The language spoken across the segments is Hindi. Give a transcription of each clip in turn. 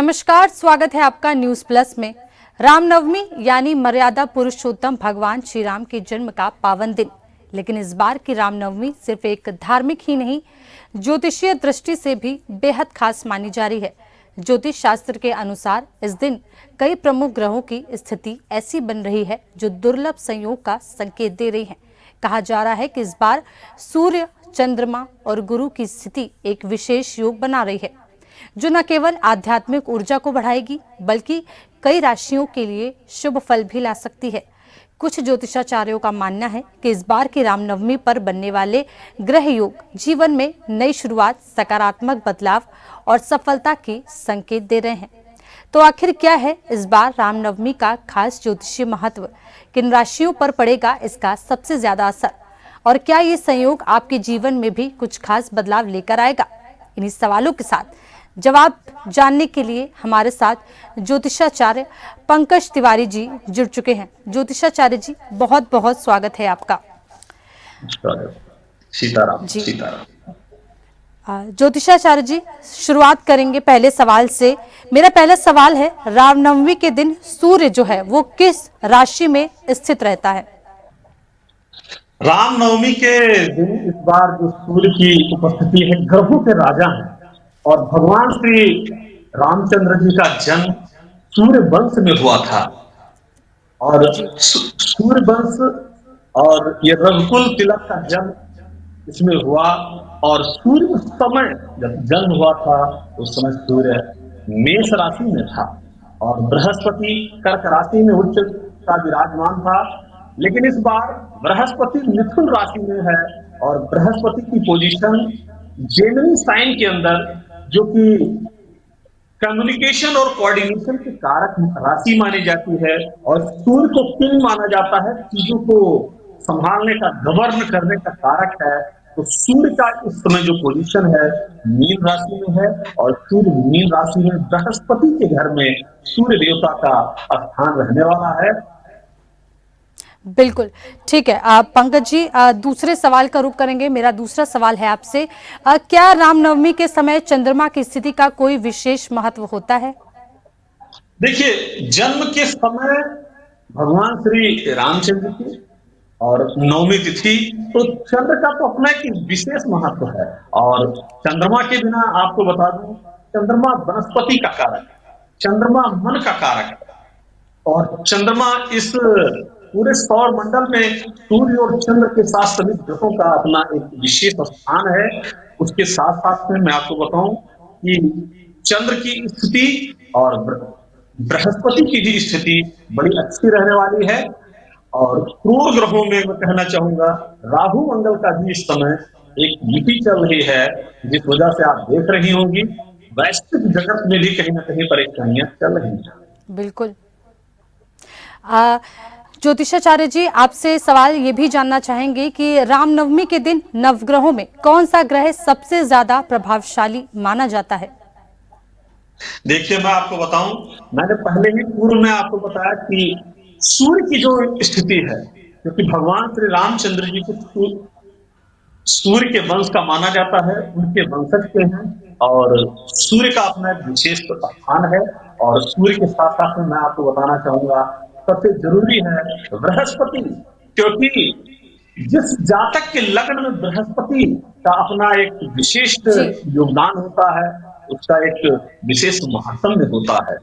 नमस्कार, स्वागत है आपका न्यूज प्लस में। रामनवमी यानी मर्यादा पुरुषोत्तम भगवान श्री राम के जन्म का पावन दिन। लेकिन इस बार की रामनवमी सिर्फ एक धार्मिक ही नहीं, ज्योतिषीय दृष्टि से भी बेहद खास मानी जा रही है। ज्योतिष शास्त्र के अनुसार इस दिन कई प्रमुख ग्रहों की स्थिति ऐसी बन रही है जो दुर्लभ संयोग का संकेत दे रही है। कहा जा रहा है कि इस बार सूर्य, चंद्रमा और गुरु की स्थिति एक विशेष योग बना रही है, जो न केवल आध्यात्मिक ऊर्जा को बढ़ाएगी बल्कि कई राशियों के लिए शुभ फल भी ला सकती है। कुछ ज्योतिषाचार्यों का मानना है कि इस बार की रामनवमी पर बनने वाले ग्रह योग जीवन में नई शुरुआत, सकारात्मक बदलाव और सफलता के संकेत दे रहे हैं। तो आखिर क्या है इस बार रामनवमी का खास ज्योतिषीय महत्व? किन राशियों पर पड़ेगा इसका सबसे ज्यादा असर? और क्या ये संयोग आपके जीवन में भी कुछ खास बदलाव लेकर आएगा? इन्हीं सवालों के साथ जवाब जानने के लिए हमारे साथ ज्योतिषाचार्य पंकज तिवारी जी जुड़ चुके हैं। ज्योतिषाचार्य जी, बहुत बहुत स्वागत है आपका। सीताराम जी सीताराम। ज्योतिषाचार्य जी, शुरुआत करेंगे पहले सवाल से। मेरा पहला सवाल है, रामनवमी के दिन सूर्य जो है वो किस राशि में स्थित रहता है? रामनवमी के दिन इस बार जो सूर्य की उपस्थिति है, ग्रहों के राजा हैं और भगवान श्री रामचंद्र जी का जन्म सूर्य वंश में हुआ था और सूर्य वंश और ये रघुकुल तिलक का जन्म इसमें हुआ। और सूर्य उस समय जब जन्म हुआ था उस समय सूर्य मेष राशि में था और बृहस्पति कर्क राशि में उच्च का विराजमान था। लेकिन इस बार बृहस्पति मिथुन राशि में है और बृहस्पति की पोजीशन जेमिनी साइन के अंदर, जो कि कम्युनिकेशन और कोऑर्डिनेशन के कारक राशि मानी जाती है और सूर्य को किंग माना जाता है, चीजों को संभालने का, गवर्न करने का कारक है। तो सूर्य का इस समय जो पोजीशन है मीन राशि में है और सूर्य मीन राशि में बृहस्पति के घर में सूर्य देवता का स्थान रहने वाला है। बिल्कुल ठीक है। पंकज जी, दूसरे सवाल का रुख करेंगे। मेरा दूसरा सवाल है आपसे, क्या रामनवमी के समय चंद्रमा की स्थिति का कोई विशेष महत्व होता है? देखिए, जन्म के समय भगवान श्री रामचंद्र की और नवमी तिथि, तो चंद्र का तो अपना एक विशेष महत्व है। और चंद्रमा के बिना आपको बता दूं, चंद्रमा वनस्पति का कारक है, चंद्रमा मन का कारक है और चंद्रमा इस पूरे सौर मंडल में सूर्य और चंद्र के साथ सभी ग्रहों का अपना एक विशेष स्थान है। उसके साथ साथ में मैं आपको बताऊं कि चंद्र की स्थिति और बृहस्पति की भी स्थिति बड़ी अच्छी रहने वाली है। और क्रूर ग्रहों में मैं कहना चाहूंगा राहु मंगल का भी इस समय एक नीति चल रही है, जिस वजह से आप देख रही होंगी वैश्विक जगत में भी कहीं ना कहीं परेशानियां चल रही हैं। बिल्कुल। ज्योतिषाचार्य जी, आपसे सवाल ये भी जानना चाहेंगे कि रामनवमी के दिन नवग्रहों में कौन सा ग्रह सबसे ज्यादा प्रभावशाली माना जाता है? देखिए, मैं आपको बताऊं, मैंने पहले ही पूर्व में आपको बताया कि सूर्य की जो स्थिति है, क्योंकि भगवान श्री रामचंद्र जी को सूर्य के वंश का माना जाता है, उनके वंशज के हैं और सूर्य का अपना एक विशेष स्थान है। और सूर्य के साथ साथ में मैं आपको बताना चाहूंगा सबसे जरूरी है बृहस्पति, क्योंकि जिस जातक के लग्न में बृहस्पति का अपना एक विशिष्ट योगदान होता है, उसका एक विशेष महात्म्य होता है।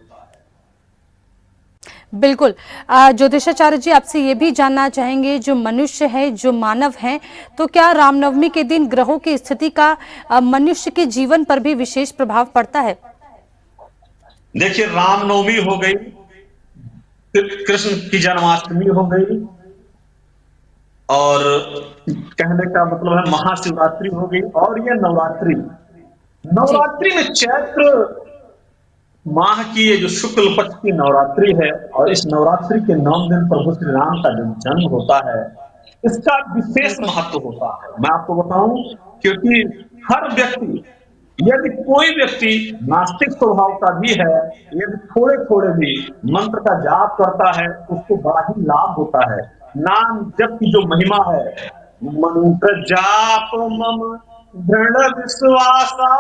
बिल्कुल। ज्योतिषाचार्य जी, आपसे ये भी जानना चाहेंगे, जो मनुष्य है, जो मानव है, तो क्या रामनवमी के दिन ग्रहों की स्थिति का मनुष्य के जीवन पर भी विशेष प्रभाव पड़ता है? देखिए, रामनवमी हो गई, कृष्ण की जन्माष्टमी हो गई और कहने का मतलब है महाशिवरात्रि हो गई और ये नवरात्रि में चैत्र माह की ये जो शुक्ल पक्ष की नवरात्रि है और इस नवरात्रि के 9 दिन प्रभु श्री राम का जो जन्म होता है, इसका विशेष महत्व होता है। मैं आपको बताऊं, क्योंकि हर व्यक्ति, यदि कोई व्यक्ति नास्तिक स्वभाव का भी है, यदि थोड़े थोड़े भी मंत्र का जाप करता है, उसको बड़ा ही लाभ होता है। नाम जप की जो महिमा है, मंत्र जाप मम दृढ़ विश्वासा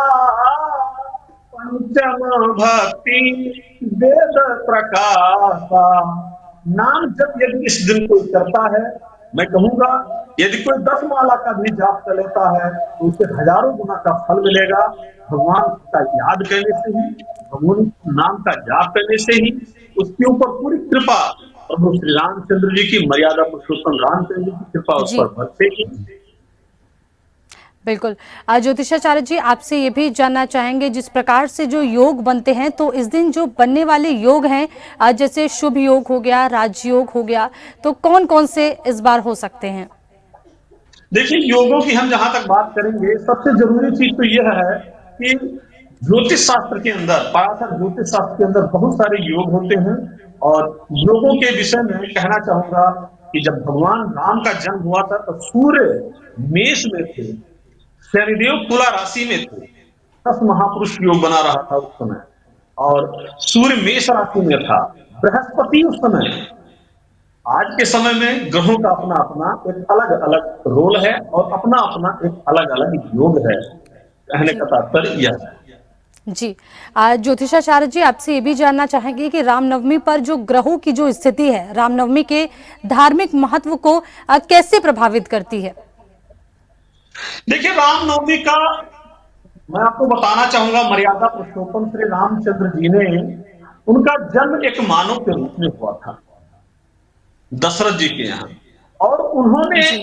पंचम भक्ति वेद प्रकाशा। नाम जब यदि इस दिन कोई करता है, मैं कहूंगा यदि कोई 10 माला का भी जाप कर लेता है तो उसे हजारों गुना का फल मिलेगा। भगवान का याद करने से ही, भगवान नाम का जाप करने से ही उसके ऊपर पूरी कृपा, प्रभु श्री रामचंद्र जी की, मर्यादा पुरुषोत्तम रामचंद्र जी की कृपा उस जी पर बरसेगी। बिल्कुल। ज्योतिषाचार्य जी, आपसे ये भी जानना चाहेंगे, जिस प्रकार से जो योग बनते हैं तो इस दिन जो बनने वाले योग हैं, जैसे शुभ योग हो गया, राजयोग हो गया, तो कौन कौन से इस बार हो सकते हैं? देखिए, योगों की हम जहां तक बात करेंगे, सबसे जरूरी चीज तो यह है कि ज्योतिष शास्त्र के अंदर, पाराशर ज्योतिष शास्त्र के अंदर बहुत सारे योग होते हैं। और योगों के विषय में कहना चाहूंगा कि जब भगवान राम का जन्म हुआ था तो सूर्य मेष में थे, शनिदेव तुला राशि में थे, 10 महापुरुष योग बना रहा था उस समय। और सूर्य मेष राशि में था, बृहस्पति उस समय। आज के समय में ग्रहों का अपना अपना एक अलग अलग रोल है और अपना अपना एक अलग अलग योग है। कहने जी का तात्पर्य यह है। जी। ज्योतिषाचार्य जी, आपसे ये भी जानना चाहेंगे कि रामनवमी पर जो ग्रहों की जो स्थिति है, रामनवमी के धार्मिक महत्व को कैसे प्रभावित करती है? देखिए, रामनवमी का मैं आपको बताना चाहूंगा, मर्यादा पुरुषोत्तम श्री रामचंद्र जी ने, उनका जन्म एक मानव के रूप में हुआ था दशरथ जी के यहाँ। और उन्होंने जी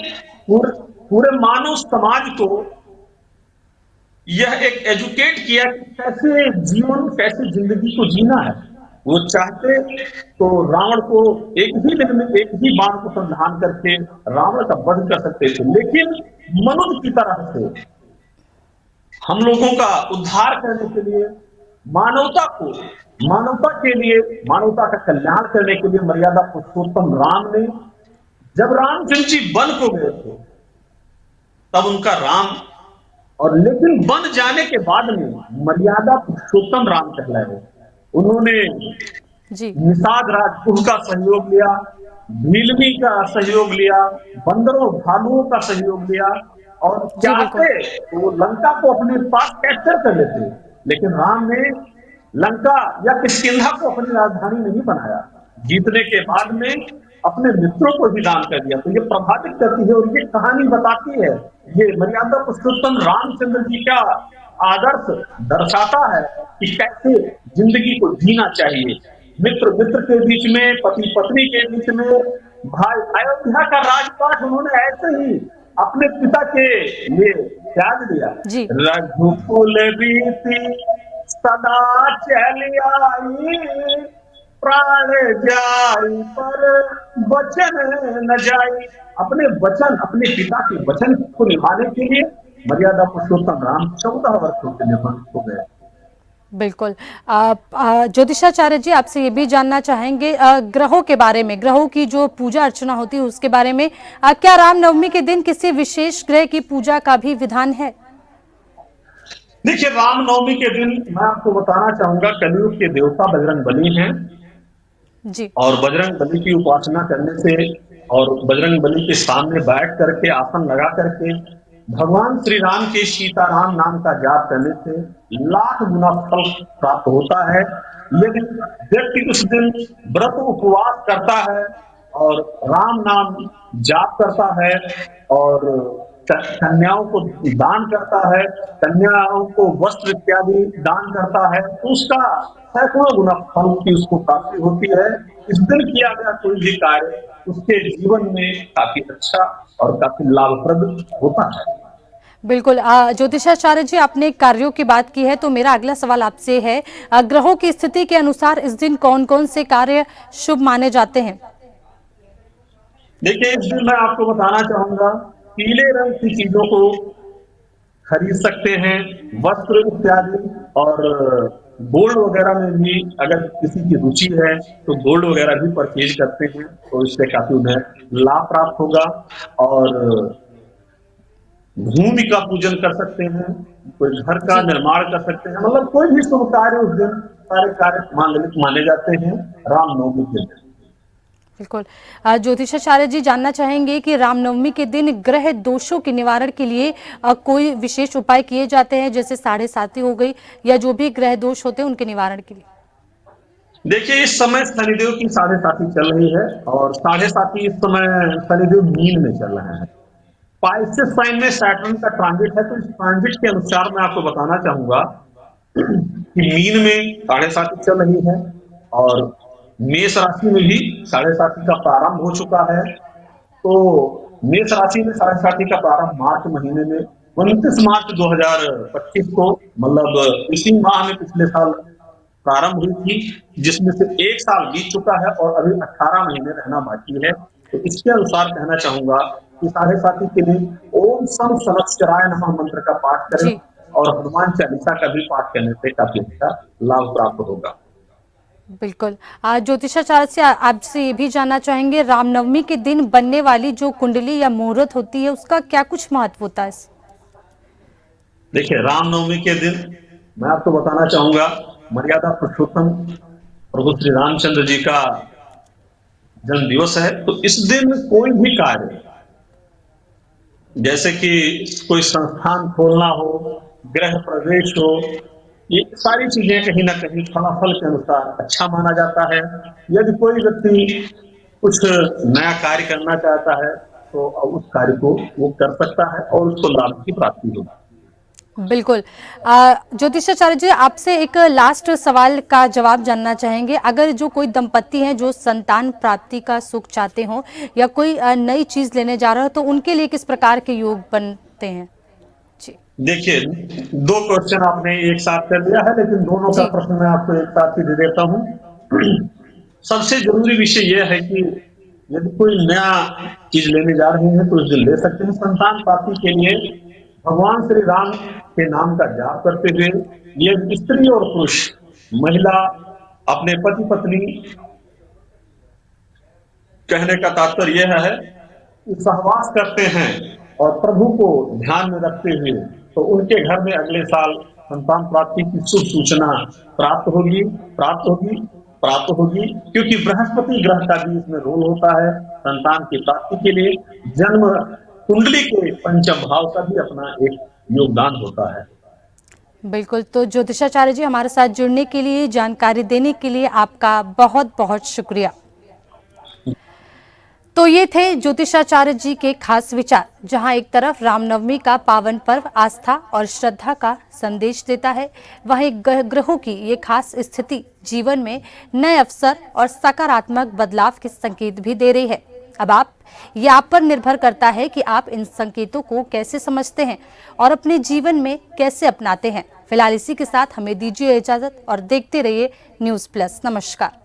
पूरे पूरे मानव समाज को यह एक एजुकेट किया कि कैसे जीवन, कैसे जिंदगी को जीना है। वो चाहते तो रावण को एक ही दिन में एक ही बाण को संधान करके रावण का वध कर सकते थे, लेकिन मनुष्य की तरह से हम लोगों का उद्धार करने के लिए, मानवता को, मानवता के लिए, मानवता का कल्याण करने के लिए मर्यादा पुरुषोत्तम राम ने, जब रामचंद्र जी वन को गए थे तब उनका राम, और लेकिन वन जाने के बाद में मर्यादा पुरुषोत्तम राम कहलाए। उन्होंने जी निषाद राजपूत का सहयोग लिया, भीलमी का सहयोग लिया, बंदरों भालुओं का सहयोग लिया, और जी बिल्कुल। चाहते तो वो लंका को अपने पास कैप्चर कर लेते, लेकिन राम ने लंका या किष्किंधा को अपनी राजधानी नहीं बनाया। जीतने के बाद में अपने मित्रों को भी दान कर दिया। तो ये प्रभावित करती है और ये कहानी बताती है, ये मर्यादा पुरुषोत्तम रामचंद्र जी का आदर्श दर्शाता है कि कैसे जिंदगी को जीना चाहिए। मित्र मित्र के बीच में, पति पत्नी के बीच में, भाई। अयोध्या का राजपाट उन्होंने ऐसे ही अपने पिता के लिए त्याग दिया। जी रघुकुल रीति सदा चल आई, प्राण जाई पर वचन न जाई। अपने वचन, अपने पिता के वचन को निभाने के लिए मर्यादा पुरुषोत्तम राम 14 वर्षों के लिए वन हो गए। बिल्कुल। ज्योतिषाचार्य जी, आपसे ये भी जानना चाहेंगे, ग्रहों के बारे में, ग्रहों की जो पूजा अर्चना होती है उसके बारे में, क्या रामनवमी के दिन किसी विशेष ग्रह की पूजा का भी विधान है? देखिए, रामनवमी के दिन मैं आपको बताना चाहूंगा, कलयुग के देवता बजरंग बली हैं। जी और बजरंग बली की उपासना करने से, और बजरंग बली के सामने बैठ करके, आसन लगा करके भगवान श्री राम के सीताराम नाम का जाप करने से लाख गुना फल प्राप्त होता है। यदि व्यक्ति उस दिन व्रत उपवास करता है और राम नाम जाप करता है और कन्याओं को दान करता है, कन्याओं को वस्त्र इत्यादि दान करता है, तो उसका सैकड़ों गुना फल की उसको प्राप्ति होती है। इस दिन किया गया कोई भी कार्य उसके जीवन में काफी अच्छा और काफी लाभप्रद होता है। बिल्कुल। ज्योतिषाचार्य जी, आपने कार्यों की बात की है तो मेरा अगला सवाल आपसे है, ग्रहों की स्थिति के अनुसार इस दिन कौन कौन से कार्य शुभ माने जाते हैं? देखिए, इस दिन मैं आपको बताना चाहूंगा, पीले रंग की चीजों को खरीद सकते हैं, वस्त्र इत्यादि। और गोल्ड वगैरह में भी अगर किसी की रुचि है तो गोल्ड वगैरह भी परचेज करते हैं, तो इससे काफी उन्हें लाभ प्राप्त होगा। और भूमि का पूजन कर सकते हैं, कोई घर का जी निर्माण कर सकते हैं, मतलब कोई भी शुभ कार्य उस दिन, सारे कार्य मांगलिक माने जाते हैं रामनवमी के दिन। बिल्कुल। ज्योतिषाचार्य जी, जानना चाहेंगे कि रामनवमी के दिन ग्रह दोषों के निवारण के लिए कोई विशेष उपाय किए जाते हैं, जैसे साढ़े साती हो गई या जो भी ग्रह दोष होते हैं उनके निवारण के लिए? देखिए, इस समय शनिदेव की साढ़े साती चल रही है और साढ़े साती इस समय शनिदेव मीन में चल रहे हैं। पाइसेस साइन में सैटर्न का ट्रांजिट है, तो इस ट्रांजिट के अनुसार मैं आपको बताना चाहूंगा कि मीन में साढ़े साती चल रही है और मेष राशि में भी साढ़े साती का प्रारंभ हो चुका है। तो मेष राशि में साढ़े साती का प्रारंभ मार्च महीने में 29 मार्च 2025 को, मतलब इसी माह में पिछले साल प्रारंभ हुई थी, जिसमें से 1 साल बीत चुका है और अभी 18 महीने रहना बाकी है। तो इसके अनुसार कहना चाहूंगा कि साढ़े साती के लिए ओम सम संवत्सराय नमः मंत्र का पाठ करें जी, और हनुमान चालीसा का भी पाठ करने से काफी अच्छा लाभ प्राप्त होगा। बिल्कुल। ज्योतिषाचार्य से आपसे ये भी जानना चाहेंगे, रामनवमी के दिन बनने वाली जो कुंडली या मुहूर्त होती है उसका क्या कुछ महत्व होता है? देखिए, रामनवमी के दिन मैं आपको बताना चाहूंगा, मर्यादा पुरुषोत्तम प्रभु श्री रामचंद्र जी का जन्म दिवस है। तो इस दिन कोई भी कार्य, जैसे कि कोई संस्थान खोलना हो, गृह प्रवेश हो, ये सारी चीजें कहीं ना कहीं फलाफल के अनुसार अच्छा माना जाता है। यदि कोई व्यक्ति कुछ नया कार्य करना चाहता है तो उस कार्य को वो कर सकता है और उसको लाभ की प्राप्ति होगी। बिल्कुल। ज्योतिषाचार्य जी, आपसे एक लास्ट सवाल का जवाब जानना चाहेंगे। अगर जो कोई दंपत्ति हैं जो संतान प्राप्ति का सुख चाहते हों या कोई नई चीज लेने जा रहा हो, तो उनके लिए किस प्रकार के योग बनते हैं? जी देखिए, 2 क्वेश्चन आपने एक साथ कर लिया है, लेकिन दोनों का जी प्रश्न मैं आपको एक साथ ही दे देता हूँ। सबसे जरूरी विषय यह है कि यदि कोई नया चीज लेने जा रहे हैं तो उसे ले सकते हैं। संतान प्राप्ति के लिए भगवान श्री राम के नाम का जाप करते हुए यह स्त्री और पुरुष, महिला अपने पति पत्नी, कहने का तात्पर्य यह है कि सहवास करते हैं और प्रभु को ध्यान में रखते हुए, तो उनके घर में अगले साल संतान प्राप्ति की शुभ सूचना प्राप्त होगी, प्राप्त होगी, प्राप्त होगी, क्योंकि बृहस्पति ग्रह का भी इसमें रोल होता है संतान की प्राप्ति के लिए। जन्म कुंडली के पंचम भाव का भी अपना एक योगदान होता है। बिल्कुल। तो ज्योतिषाचार्य जी, हमारे साथ जुड़ने के लिए, जानकारी देने के लिए आपका बहुत बहुत शुक्रिया। तो ये थे ज्योतिषाचार्य जी के खास विचार, जहां एक तरफ रामनवमी का पावन पर्व आस्था और श्रद्धा का संदेश देता है, वहीं ग्रहों की ये खास स्थिति जीवन में नए अवसर और सकारात्मक बदलाव के संकेत भी दे रही है। अब ये आप पर निर्भर करता है कि आप इन संकेतों को कैसे समझते हैं और अपने जीवन में कैसे अपनाते हैं। फिलहाल इसी के साथ हमें दीजिए इजाजत और देखते रहिए न्यूज़ प्लस। नमस्कार।